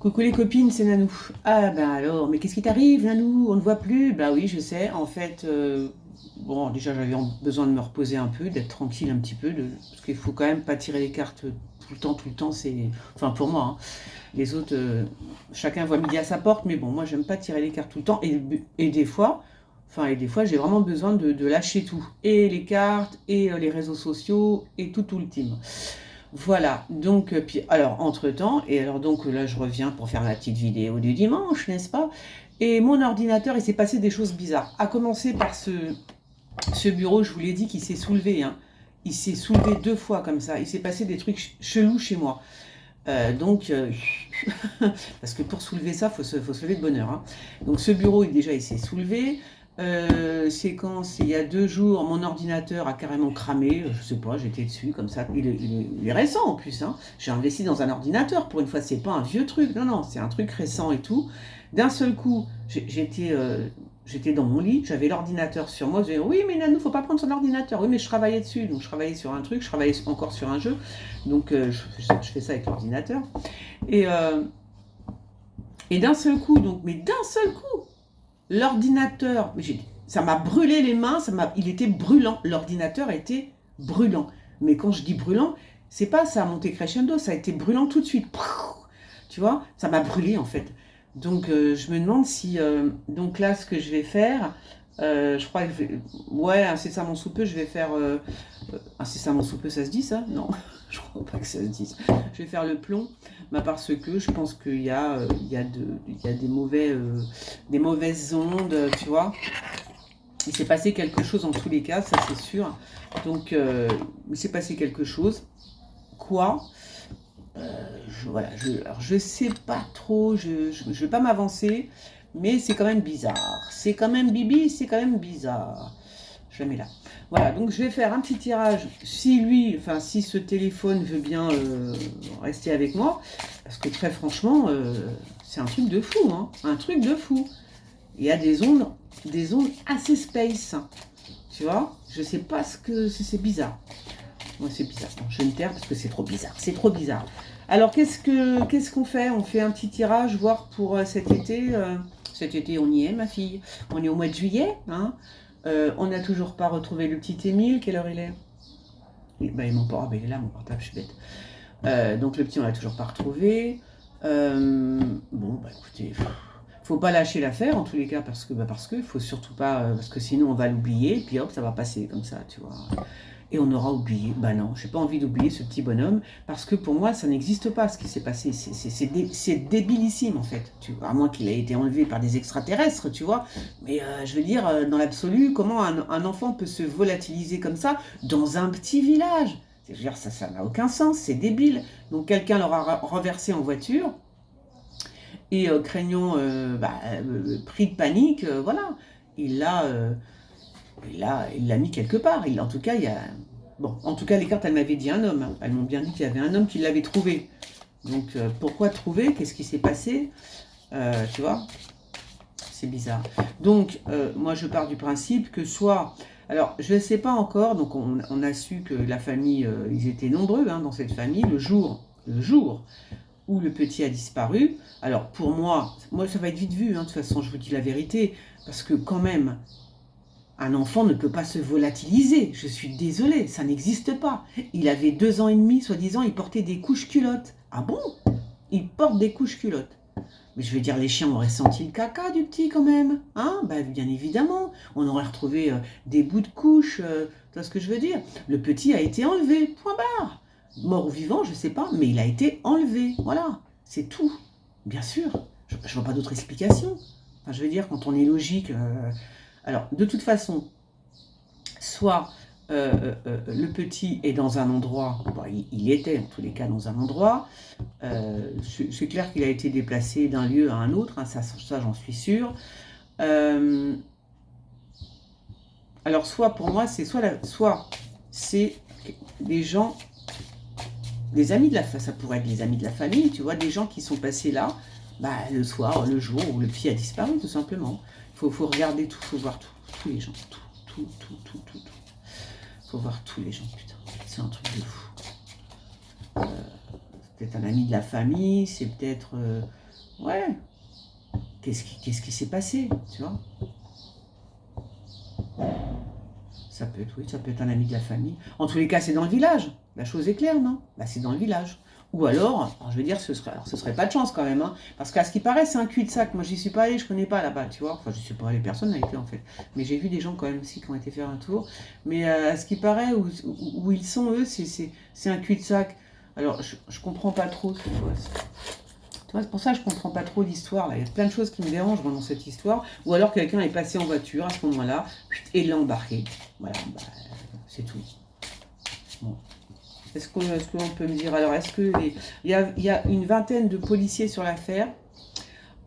Coucou les copines, c'est Nanou. Ah ben alors, mais qu'est-ce qui t'arrive, Nanou? On ne voit plus? Ben oui, je sais. En fait, bon, déjà j'avais besoin de me reposer un peu, d'être tranquille un petit peu, parce qu'il faut quand même pas tirer les cartes tout le temps. C'est, enfin pour moi, hein. Les autres, chacun voit midi à sa porte, mais bon, moi j'aime pas tirer les cartes tout le temps. Et des fois, j'ai vraiment besoin de lâcher tout, et les cartes, et les réseaux sociaux, et tout le team. Voilà, donc, puis, alors, entre-temps, et alors, donc, là, je reviens pour faire la petite vidéo du dimanche, n'est-ce pas? Et mon ordinateur, il s'est passé des choses bizarres. À commencer par ce bureau, je vous l'ai dit, qui s'est soulevé, hein. Il s'est soulevé 2 fois comme ça. Il s'est passé des trucs chelous chez moi. Donc, parce que pour soulever ça, faut se lever de bonne heure, hein. Donc, ce bureau, déjà, il s'est soulevé. C'est quand, c'est il y a 2 jours, mon ordinateur a carrément cramé, je sais pas, j'étais dessus comme ça, il est récent en plus, hein. J'ai investi dans un ordinateur, pour une fois, c'est pas un vieux truc, non, non, c'est un truc récent et tout. D'un seul coup, j'étais dans mon lit, j'avais l'ordinateur sur moi, je disais, oui, mais Nanou, faut pas prendre son ordinateur, oui, mais je travaillais dessus, donc je travaillais sur un truc, je travaillais encore sur un jeu, donc je fais ça avec l'ordinateur. Et, euh, et d'un seul coup, donc, mais d'un seul coup, l'ordinateur, ça m'a brûlé les mains, il était brûlant. L'ordinateur était brûlant. Mais quand je dis brûlant, c'est pas ça a monté crescendo, ça a été brûlant tout de suite. Tu vois, ça m'a brûlé en fait. Donc je me demande si, donc là, ce que je vais faire, je crois que ouais, incessamment sous peu, je vais faire, incessamment sous peu, ça se dit ça? Non, je crois pas que ça se dise. Je vais faire le plomb, bah, parce que je pense qu'il y a, il y a des mauvaises ondes, tu vois. Il s'est passé quelque chose en tous les cas, ça c'est sûr. Donc il s'est passé quelque chose. Quoi? Voilà, alors je sais pas trop, je vais pas m'avancer, mais c'est quand même bizarre. C'est quand même Bibi, c'est quand même bizarre. Je la mets là. Voilà, donc je vais faire un petit tirage. Si lui, enfin si ce téléphone veut bien rester avec moi, parce que très franchement, c'est un truc de fou, hein, un truc de fou. Il y a des ondes assez space, tu vois. Je sais pas ce que c'est bizarre. Moi, c'est bizarre. Bon, je vais me taire parce que c'est trop bizarre. C'est trop bizarre. Alors, qu'est-ce qu'on fait? On fait un petit tirage, voir pour cet été. Cet été, on y est, ma fille. On est au mois de juillet, hein. On n'a toujours pas retrouvé le petit Émile. Quelle heure il est? Ben, il m'en il est là, mon portable, je suis bête. Donc, le petit, on l'a toujours pas retrouvé. Bon, bah écoutez, faut pas lâcher l'affaire en tous les cas parce que faut surtout pas parce que sinon on va l'oublier et puis hop ça va passer comme ça, tu vois. Et on aura oublié. Bah non, j'ai pas envie d'oublier ce petit bonhomme parce que pour moi ça n'existe pas ce qui s'est passé. C'est débilissime en fait. Tu vois, à moins qu'il ait été enlevé par des extraterrestres, tu vois. Mais je veux dire dans l'absolu, comment un enfant peut se volatiliser comme ça dans un petit village? Je veux dire ça n'a aucun sens, c'est débile. Donc quelqu'un l'aura renversé en voiture et craignant, pris de panique, voilà, il l'a, euh, il l'a mis quelque part. En tout cas, il y a, bon, en tout cas, les cartes, elles m'avaient dit un homme, hein. Elles m'ont bien dit qu'il y avait un homme qui l'avait trouvé. Donc, pourquoi trouver? Qu'est-ce qui s'est passé? Tu vois, c'est bizarre. Donc, moi, je pars du principe que soit, alors, je ne sais pas encore. Donc, on a su que la famille, ils étaient nombreux, hein, dans cette famille, le jour où le petit a disparu. Alors pour moi ça va être vite vu, hein, de toute façon je vous dis la vérité, parce que quand même, un enfant ne peut pas se volatiliser, je suis désolée, ça n'existe pas. Il avait 2 ans et demi, soi-disant, il portait des couches culottes. Ah bon? Il porte des couches culottes. Mais je veux dire, les chiens auraient senti le caca du petit quand même, hein? Ben, bien évidemment, on aurait retrouvé des bouts de couches, tu vois ce que je veux dire? Le petit a été enlevé, point barre. Mort ou vivant, je sais pas, mais il a été enlevé, voilà, c'est tout. Bien sûr, je vois pas d'autre explication. Enfin, je veux dire, quand on est logique, alors de toute façon, soit le petit est dans un endroit, bon, il était en tous les cas dans un endroit, c'est clair qu'il a été déplacé d'un lieu à un autre, hein, ça j'en suis sûre. Euh, alors soit pour moi, c'est soit c'est des gens, des amis de la famille, ça pourrait être des amis de la famille, tu vois, des gens qui sont passés là, bah, le soir, le jour où le petit a disparu, tout simplement. Faut regarder tout, faut voir tous les gens, tout. Faut voir tous les gens, putain. C'est un truc de fou. peut-être un ami de la famille, c'est peut-être... ouais, qu'est-ce qui s'est passé, tu vois? Ça peut être, oui, ça peut être un ami de la famille. En tous les cas, c'est dans le village. La chose est claire, non? Bah, c'est dans le village. Ou alors, je veux dire, ce serait pas de chance quand même, hein, parce qu'à ce qui paraît, c'est un cul-de-sac. Moi, j'y suis pas allée, je connais pas là-bas, tu vois. Enfin, je sais pas, les personnes n'ont été en fait. Mais j'ai vu des gens quand même aussi qui ont été faire un tour. Mais à ce qui paraît, où ils sont, eux, c'est un cul-de-sac. Alors, je comprends pas trop, tu vois. Tu vois, c'est pour ça que je comprends pas trop l'histoire, là. Il y a plein de choses qui me dérangent dans cette histoire. Ou alors quelqu'un est passé en voiture à ce moment-là et l'a embarqué. Voilà, bah, c'est tout. Bon. Est-ce qu'on peut me dire, alors, il y a une vingtaine de policiers sur l'affaire,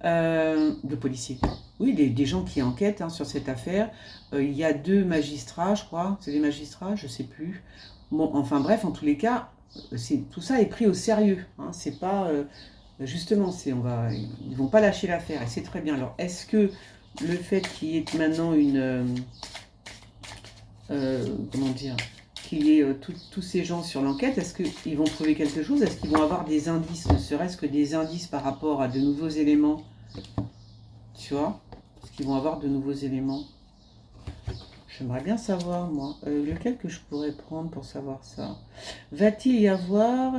de policiers, oui, des gens qui enquêtent hein, sur cette affaire. Il y a 2 magistrats, je crois, c'est des magistrats, je sais plus. Bon, enfin bref, en tous les cas, tout ça est pris au sérieux. Hein, c'est pas, justement, ils vont pas lâcher l'affaire, et c'est très bien. Alors, est-ce que le fait qu'il y ait maintenant comment dire, qu'il y ait tous ces gens sur l'enquête, est-ce qu'ils vont trouver quelque chose? Est-ce qu'ils vont avoir des indices, ne serait-ce que des indices par rapport à de nouveaux éléments? Tu vois? Est-ce qu'ils vont avoir de nouveaux éléments? J'aimerais bien savoir, moi, lequel que je pourrais prendre pour savoir ça. Va-t-il y avoir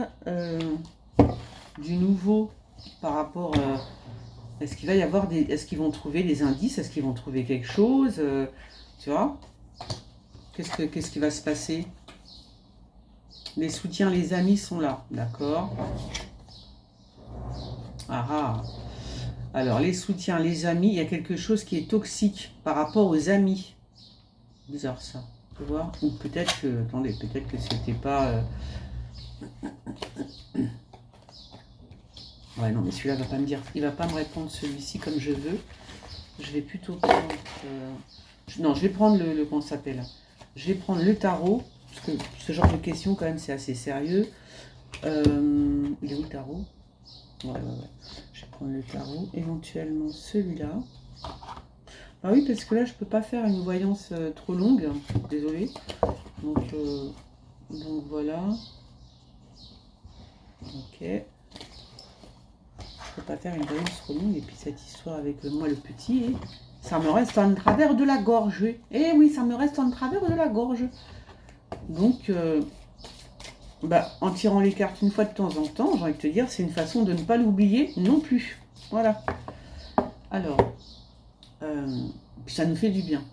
du nouveau par rapport... est-ce qu'il va y avoir des... Est-ce qu'ils vont trouver des indices? Est-ce qu'ils vont trouver quelque chose? Tu vois? Qu'est-ce qui va se passer? Les soutiens, les amis sont là, d'accord? Ah ah. Alors, les soutiens, les amis, il y a quelque chose qui est toxique par rapport aux amis. Bizarre ça, tu vois? Ou peut-être que... Attendez, peut-être que c'était pas... Ouais, non, mais celui-là va pas me dire... Il va pas me répondre celui-ci comme je veux. Je vais plutôt prendre... Non, je vais prendre comment ça s'appelle? Je vais prendre le tarot. Parce que ce genre de questions, quand même, c'est assez sérieux. Il est où le tarot? Ouais. Je vais prendre le tarot. Éventuellement celui-là. Ah oui, parce que là, je peux pas faire une voyance trop longue. Désolée. Donc voilà. Ok. Je peux pas faire une voyance trop longue. Et puis cette histoire avec moi, le petit, ça me reste en travers de la gorge. Eh oui, ça me reste en travers de la gorge. Donc, en tirant les cartes une fois de temps en temps, j'ai envie de te dire, c'est une façon de ne pas l'oublier non plus. Voilà. Alors, puis ça nous fait du bien.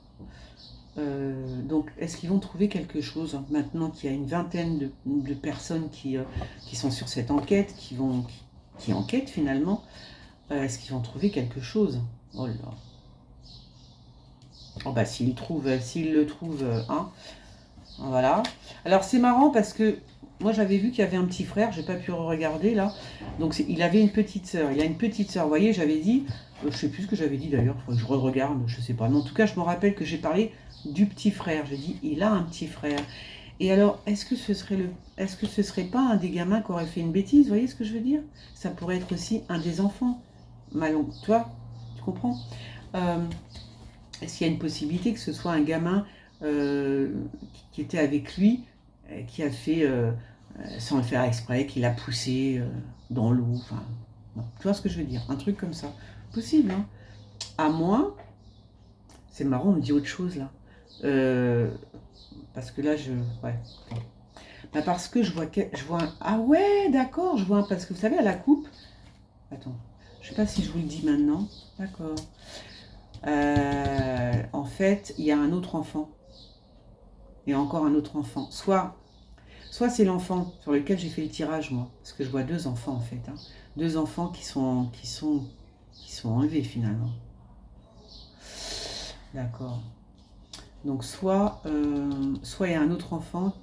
Donc, est-ce qu'ils vont trouver quelque chose hein, maintenant qu'il y a une vingtaine de personnes qui sont sur cette enquête, qui enquêtent finalement? Est-ce qu'ils vont trouver quelque chose? Oh là. Oh bah s'ils le trouvent, hein. Voilà. Alors c'est marrant parce que moi j'avais vu qu'il y avait un petit frère, j'ai pas pu regarder là. Donc il avait une petite sœur. Il a une petite sœur. Vous voyez, j'avais dit, je sais plus ce que j'avais dit d'ailleurs. Faudrait que je regarde, je sais pas. Mais en tout cas, je me rappelle que j'ai parlé du petit frère. J'ai dit, il a un petit frère. Et alors, est-ce que ce serait pas un des gamins qui aurait fait une bêtise? Vous voyez ce que je veux dire? Ça pourrait être aussi un des enfants. Toi, tu comprends? Est-ce qu'il y a une possibilité que ce soit un gamin qui était avec lui, qui a fait, sans le faire exprès, qui l'a poussé dans l'eau, enfin, non, tu vois ce que je veux dire, un truc comme ça. Possible, hein. À moins, c'est marrant, on me dit autre chose là. Parce que là, ouais. Bah parce que je vois ah ouais, d'accord, je vois parce que vous savez, à la coupe, attends, je sais pas si je vous le dis maintenant, d'accord. En fait, il y a un autre enfant. Et encore un autre enfant. Soit c'est l'enfant sur lequel j'ai fait le tirage, moi. Parce que je vois 2 enfants, en fait. Hein. 2 enfants qui sont enlevés, finalement. D'accord. Donc, soit il y a un autre enfant.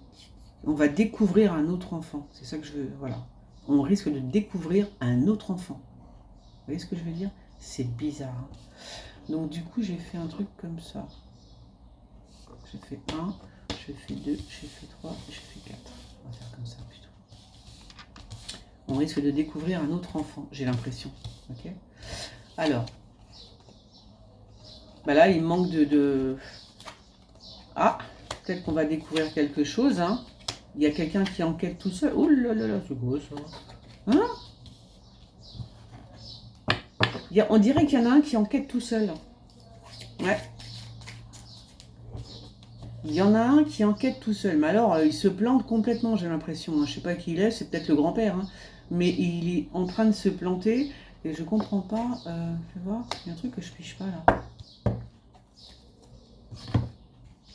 On va découvrir un autre enfant. C'est ça que je veux. Voilà. On risque de découvrir un autre enfant. Vous voyez ce que je veux dire? C'est bizarre. Hein. Donc, du coup, j'ai fait un truc comme ça. J'ai fait 1. J'ai fait 2, j'ai fait 3, j'ai fait 4. On va faire comme ça plutôt. On risque de découvrir un autre enfant, j'ai l'impression. Ok. Alors, bah là, il manque Ah, peut-être qu'on va découvrir quelque chose. Hein. Il y a quelqu'un qui enquête tout seul. Oh là là là, c'est beau ça. Hein? On dirait qu'il y en a un qui enquête tout seul. Ouais. Il y en a un qui enquête tout seul. Mais alors, il se plante complètement, j'ai l'impression. Je ne sais pas qui il est, c'est peut-être le grand-père. Hein. Mais il est en train de se planter. Et je comprends pas. Fais voir, il y a un truc que je piche pas là.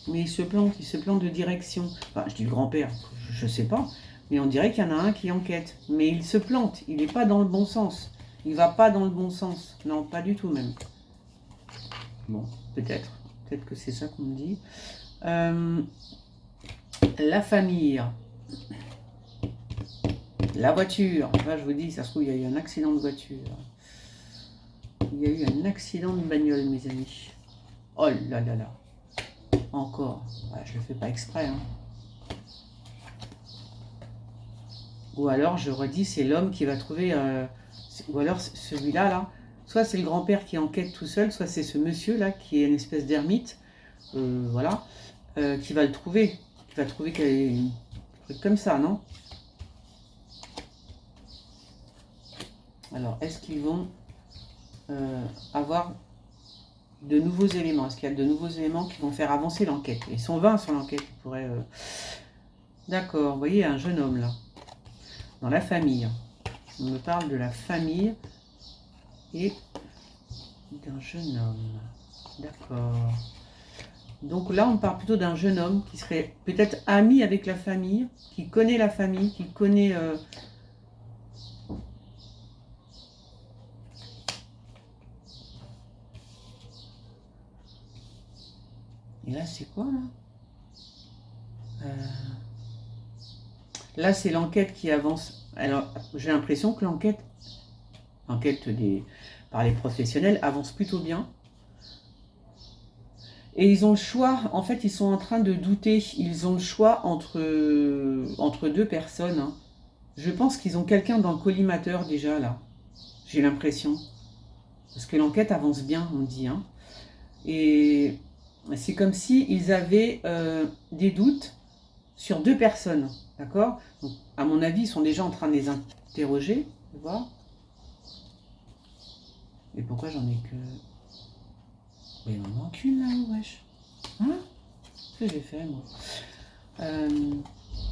Mais il se plante de direction. Enfin, je dis le grand-père, je sais pas. Mais on dirait qu'il y en a un qui enquête. Mais il se plante, il n'est pas dans le bon sens. Il va pas dans le bon sens. Non, pas du tout même. Bon, peut-être. Peut-être que c'est ça qu'on me dit. La famille. La voiture. Là, je vous dis, ça se trouve, il y a eu un accident de voiture. Il y a eu un accident de bagnole, mes amis. Oh là là là. Encore. Ouais, je le fais pas exprès. Hein. Ou alors, je redis, c'est l'homme qui va trouver... ou alors, celui-là, là. Soit c'est le grand-père qui enquête tout seul, soit c'est ce monsieur-là qui est une espèce d'ermite. Voilà. Qui va le trouver. Qui va trouver qu'il y a un truc comme ça, non? Alors, est-ce qu'ils vont avoir de nouveaux éléments? Est-ce qu'il y a de nouveaux éléments qui vont faire avancer l'enquête? Ils sont 20 sur l'enquête. Ils pourraient... D'accord, vous voyez, un jeune homme, là. Dans la famille. On me parle de la famille et d'un jeune homme. D'accord. Donc là, on parle plutôt d'un jeune homme qui serait peut-être ami avec la famille, qui connaît la famille, qui connaît... Et là, c'est quoi, là Là, c'est l'enquête qui avance. Alors, j'ai l'impression que l'enquête par les professionnels avance plutôt bien. Et ils ont le choix, en fait, ils sont en train de douter. Ils ont le choix entre deux personnes. Hein. Je pense qu'ils ont quelqu'un dans le collimateur déjà, là. J'ai l'impression. Parce que l'enquête avance bien, on dit. Hein. Et c'est comme si ils avaient des doutes sur deux personnes. D'accord? Donc, à mon avis, ils sont déjà en train de les interroger. Tu vois? Et pourquoi j'en ai que... Mais il m'en manque une là, wesh. Hein? Qu'est-ce que j'ai fait, moi?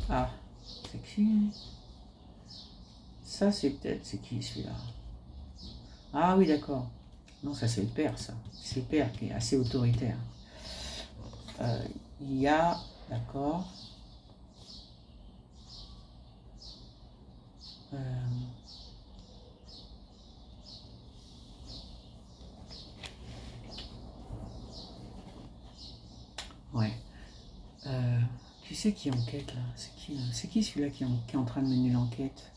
Ah, c'est qui? Ça, c'est peut-être... C'est qui, celui-là? Ah oui, d'accord. Non, ça, c'est le père, ça. C'est le père qui est assez autoritaire. Il y a... D'accord. Ouais. Qui c'est qui enquête là? C'est qui celui-là qui est en train de mener l'enquête?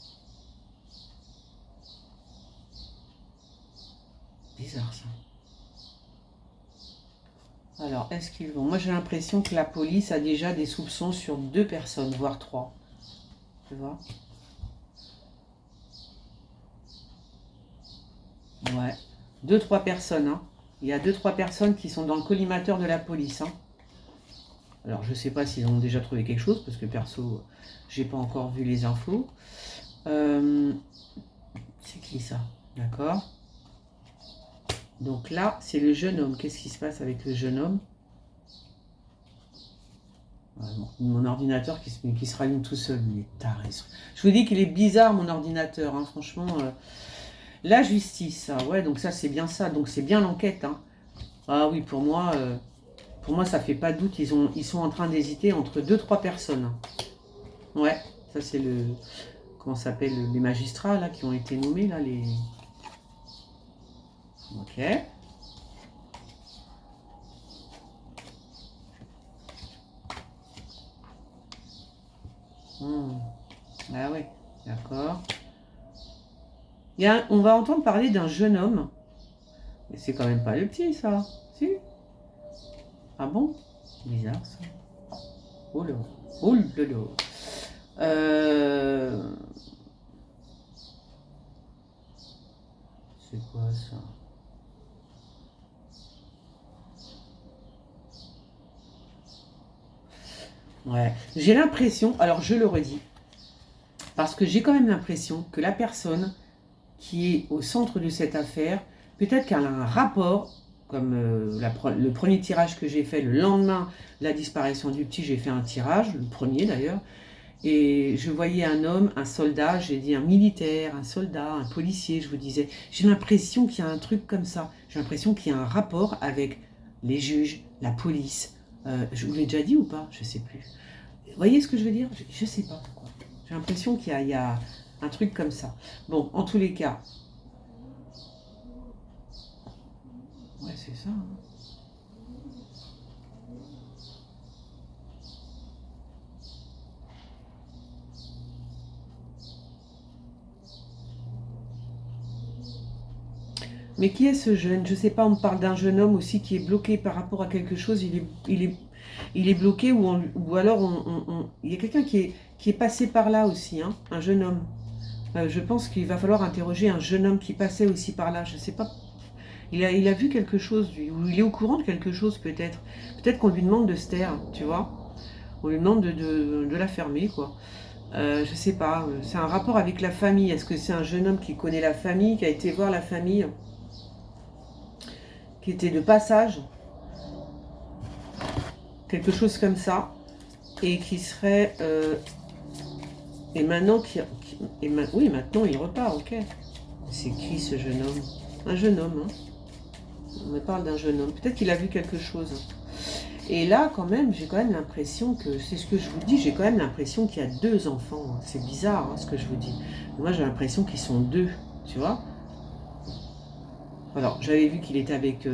Bizarre ça. Alors, est-ce qu'ils vont... Moi j'ai l'impression que la police a déjà des soupçons sur deux personnes, voire trois. Tu vois? Ouais. Deux, trois personnes. Hein. Il y a deux, trois personnes qui sont dans le collimateur de la police. Hein. Alors, je ne sais pas s'ils ont déjà trouvé quelque chose, parce que perso, j'ai pas encore vu les infos. C'est qui ça? D'accord. Donc là, c'est le jeune homme. Qu'est-ce qui se passe avec le jeune homme? Mon ordinateur qui se rallume tout seul, il est taré. Je vous dis qu'il est bizarre, mon ordinateur. Hein, franchement, la justice, ça. Ouais, donc ça, c'est bien ça. Donc c'est bien l'enquête. Hein. Ah oui, pour moi, ça fait pas de doute. Ils sont en train d'hésiter entre deux, trois personnes. Ouais, ça c'est le... Comment ça s'appelle? Les magistrats, là, qui ont été nommés, là, les... Ok. Ah ouais, d'accord. On va entendre parler d'un jeune homme. Mais c'est quand même pas le petit, ça. Si? Ah bon? Bizarre, ça. Oh là. Oh là là. C'est quoi, ça? Ouais. J'ai l'impression, alors je le redis, Parce que j'ai quand même l'impression que la personne qui est au centre de cette affaire, peut-être qu'elle a un rapport, comme le premier tirage que j'ai fait le lendemain de la disparition du petit, j'ai fait un tirage, le premier d'ailleurs, et je voyais un homme, un soldat, j'ai dit un militaire, un soldat, un policier, je vous disais, j'ai l'impression qu'il y a un truc comme ça, j'ai l'impression qu'il y a un rapport avec les juges, la police, je vous l'ai déjà dit ou pas? Je sais plus. Vous voyez ce que je veux dire? Je sais pas pourquoi. J'ai l'impression qu'il y a un truc comme ça. Bon, en tous les cas, ouais, c'est ça. Hein. Mais qui est ce jeune? Je sais pas, on me parle d'un jeune homme aussi qui est bloqué par rapport à quelque chose. Il est bloqué ou alors il y a quelqu'un qui est passé par là aussi, hein, un jeune homme. Je pense qu'il va falloir interroger un jeune homme qui passait aussi par là. Je sais pas. Il a vu quelque chose, lui, ou il est au courant de quelque chose peut-être. Peut-être qu'on lui demande de se taire, tu vois. On lui demande de la fermer, quoi. Je sais pas. C'est un rapport avec la famille. Est-ce que c'est un jeune homme qui connaît la famille, qui a été voir la famille, qui était de passage, quelque chose comme ça, et qui serait... et maintenant, oui, maintenant il repart, ok. C'est qui ce jeune homme? Un jeune homme, hein. On me parle d'un jeune homme. Peut-être qu'il a vu quelque chose. Et là, quand même, j'ai quand même l'impression que, c'est ce que je vous dis, j'ai quand même l'impression qu'il y a 2 enfants. C'est bizarre, hein, ce que je vous dis. Moi, j'ai l'impression qu'ils sont 2, tu vois. Alors, j'avais vu qu'il était avec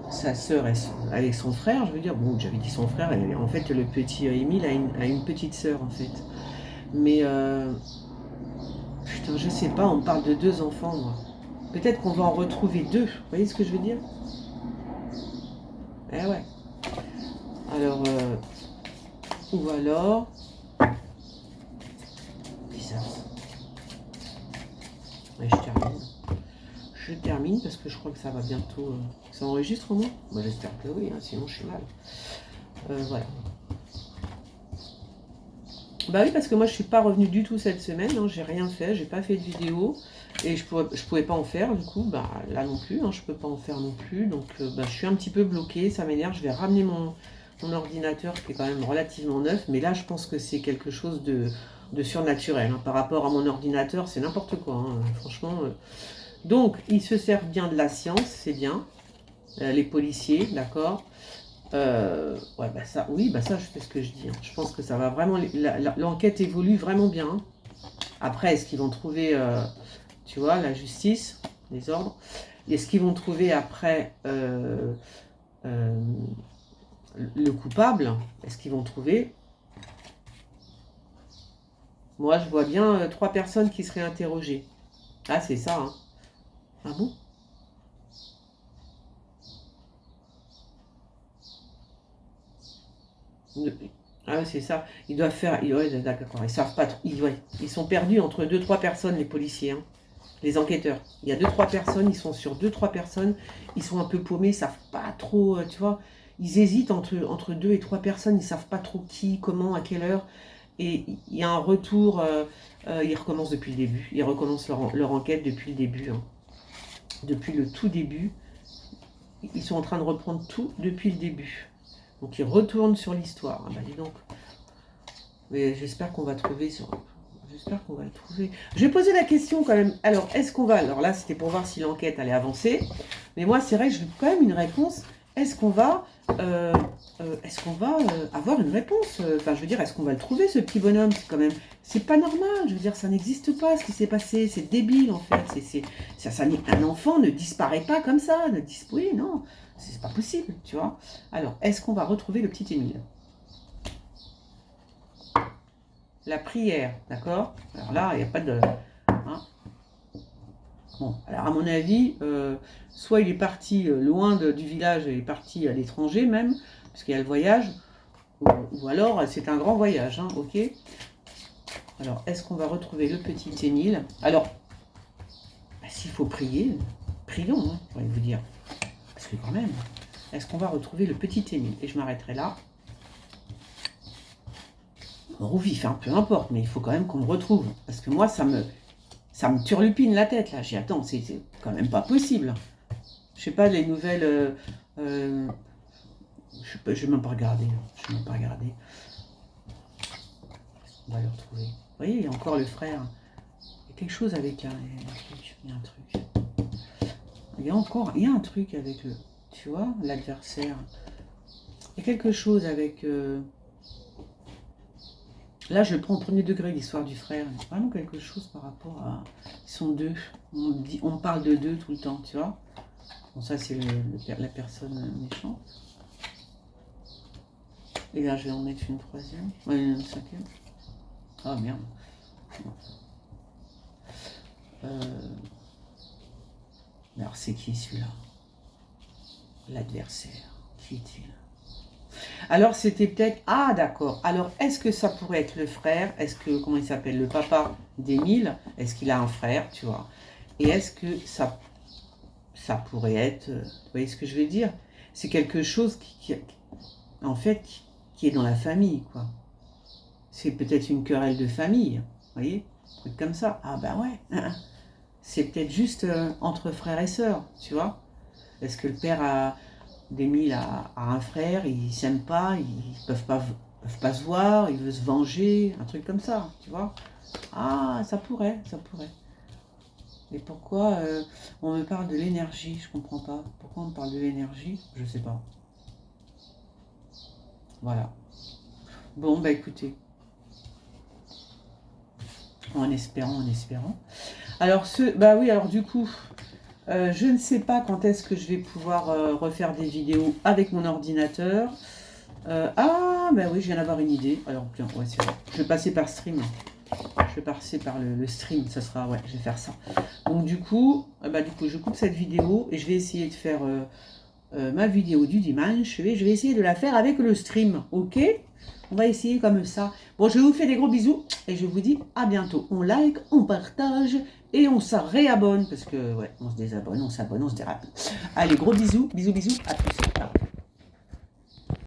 sa sœur et avec son frère, je veux dire. Bon, j'avais dit son frère, et en fait, le petit Émile a une petite sœur, en fait. Mais, putain, je sais pas, on parle de 2 enfants, moi. Peut-être qu'on va en retrouver 2. Vous voyez ce que je veux dire? Eh ouais. Alors, ou alors... Bizarre. Ouais, je termine. Je termine parce que je crois que ça va bientôt... Ça enregistre au moins? Bah, j'espère que oui, hein, sinon je suis mal. Voilà. Bah oui, parce que moi je suis pas revenue du tout cette semaine, hein, j'ai rien fait, j'ai pas fait de vidéo. Et je pouvais pas en faire, du coup, bah là non plus, hein, je peux pas en faire non plus. Donc bah, je suis un petit peu bloquée, ça m'énerve, je vais ramener mon ordinateur qui est quand même relativement neuf. Mais là je pense que c'est quelque chose de surnaturel. Hein. Par rapport à mon ordinateur, c'est n'importe quoi, hein, franchement... Donc, ils se servent bien de la science, c'est bien. Les policiers, d'accord. Ouais, bah ça, oui, bah ça, je sais ce que je dis. Hein. Je pense que ça va vraiment... L'enquête évolue vraiment bien. Hein. Après, est-ce qu'ils vont trouver, tu vois, la justice, les ordres? Est-ce qu'ils vont trouver après le coupable? Est-ce qu'ils vont trouver... Moi, je vois bien 3 personnes qui seraient interrogées. Ah, c'est ça, hein. Ah bon? Ah ouais, c'est ça. Ils doivent faire... Ouais, d'accord, ils savent pas trop. Ils sont perdus entre 2-3 personnes, les policiers, hein, les enquêteurs. Il y a 2-3 personnes, ils sont sur 2-3 personnes. Ils sont un peu paumés, ils savent pas trop, tu vois. Ils hésitent entre 2 et 3 personnes, ils savent pas trop qui, comment, à quelle heure. Et il y a un retour, ils recommencent depuis le début. Ils recommencent leur enquête depuis le début. Hein. Depuis le tout début. Ils sont en train de reprendre tout depuis le début. Donc ils retournent sur l'histoire. Ah bah dis donc. Mais j'espère qu'on va trouver sur... J'espère qu'on va le trouver. Je vais poser la question quand même. Alors, est-ce qu'on va... Alors là, c'était pour voir si l'enquête allait avancer. Mais moi, c'est vrai que je veux quand même une réponse. Est-ce qu'on va... avoir une réponse? Enfin, je veux dire, est-ce qu'on va le trouver, ce petit bonhomme? C'est quand même... C'est pas normal. Je veux dire, ça n'existe pas, ce qui s'est passé. C'est débile, en fait. Un enfant ne disparaît pas comme ça. Oui, non. C'est pas possible, tu vois. Alors, est-ce qu'on va retrouver le petit Émile? La prière, d'accord? Alors là, il n'y a pas de... Hein. Bon, alors à mon avis, soit il est parti loin du village, il est parti à l'étranger même, parce qu'il y a le voyage, ou alors c'est un grand voyage, hein, ok? Alors, est-ce qu'on va retrouver le petit Émile? Alors, bah, s'il faut prier, prions, hein, je pourrais vous dire. Parce que quand même, est-ce qu'on va retrouver le petit Émile? Et je m'arrêterai là. mort ou vif, hein, peu importe, mais il faut quand même qu'on le retrouve. Parce que moi, ça me turlupine la tête, là. J'ai attends, c'est quand même pas possible. Je sais pas, les nouvelles... je vais même pas regarder. Je vais même pas regarder. On va le retrouver. Vous voyez, il y a encore le frère. Il y a quelque chose avec un truc. Il y a un truc. Il y a un truc avec le... Tu vois, l'adversaire. Il y a quelque chose avec... Là, je le prends au premier degré, l'histoire du frère. Il y a vraiment quelque chose par rapport à... Ils sont deux. On parle de deux tout le temps, tu vois. Bon, ça, c'est la personne méchante. Et là, je vais en mettre une troisième. Ouais, une cinquième. Ah, merde. Alors, c'est qui celui-là? L'adversaire. Qui est-il? Alors, c'était peut-être... Ah, d'accord. Alors, est-ce que ça pourrait être le frère? Est-ce que, comment il s'appelle? Le papa d'Émile? Est-ce qu'il a un frère, tu vois? Et est-ce que ça pourrait être... vous voyez ce que je veux dire? C'est quelque chose en fait, qui est dans la famille, quoi. C'est peut-être une querelle de famille, vous voyez? Un truc comme ça. Ah, ben ouais. C'est peut-être juste entre frères et sœurs, tu vois? Est-ce que le père d'Émile a un frère, ils s'aiment pas, ils peuvent pas se voir, il veut se venger, un truc comme ça, tu vois? Ah, ça pourrait, ça pourrait. Et pourquoi on me parle de l'énergie? Je comprends pas. Pourquoi on me parle de l'énergie? Je sais pas. Voilà. Bon, bah écoutez. En espérant, en espérant. Alors, bah oui, alors du coup, je ne sais pas quand est-ce que je vais pouvoir refaire des vidéos avec mon ordinateur. Ah, bah oui, je viens d'avoir une idée. Alors, tiens, ouais, c'est vrai. Je vais passer par stream. Je vais passer par le stream, ça sera, ouais, je vais faire ça. Donc du coup, je coupe cette vidéo et je vais essayer de faire ma vidéo du dimanche. Je vais essayer de la faire avec le stream, ok? On va essayer comme ça. Bon, je vous fais des gros bisous et je vous dis à bientôt. On like, on partage et on se réabonne parce que, ouais, on se désabonne, on s'abonne, on se dérape. Allez, gros bisous, bisous, bisous, à tous.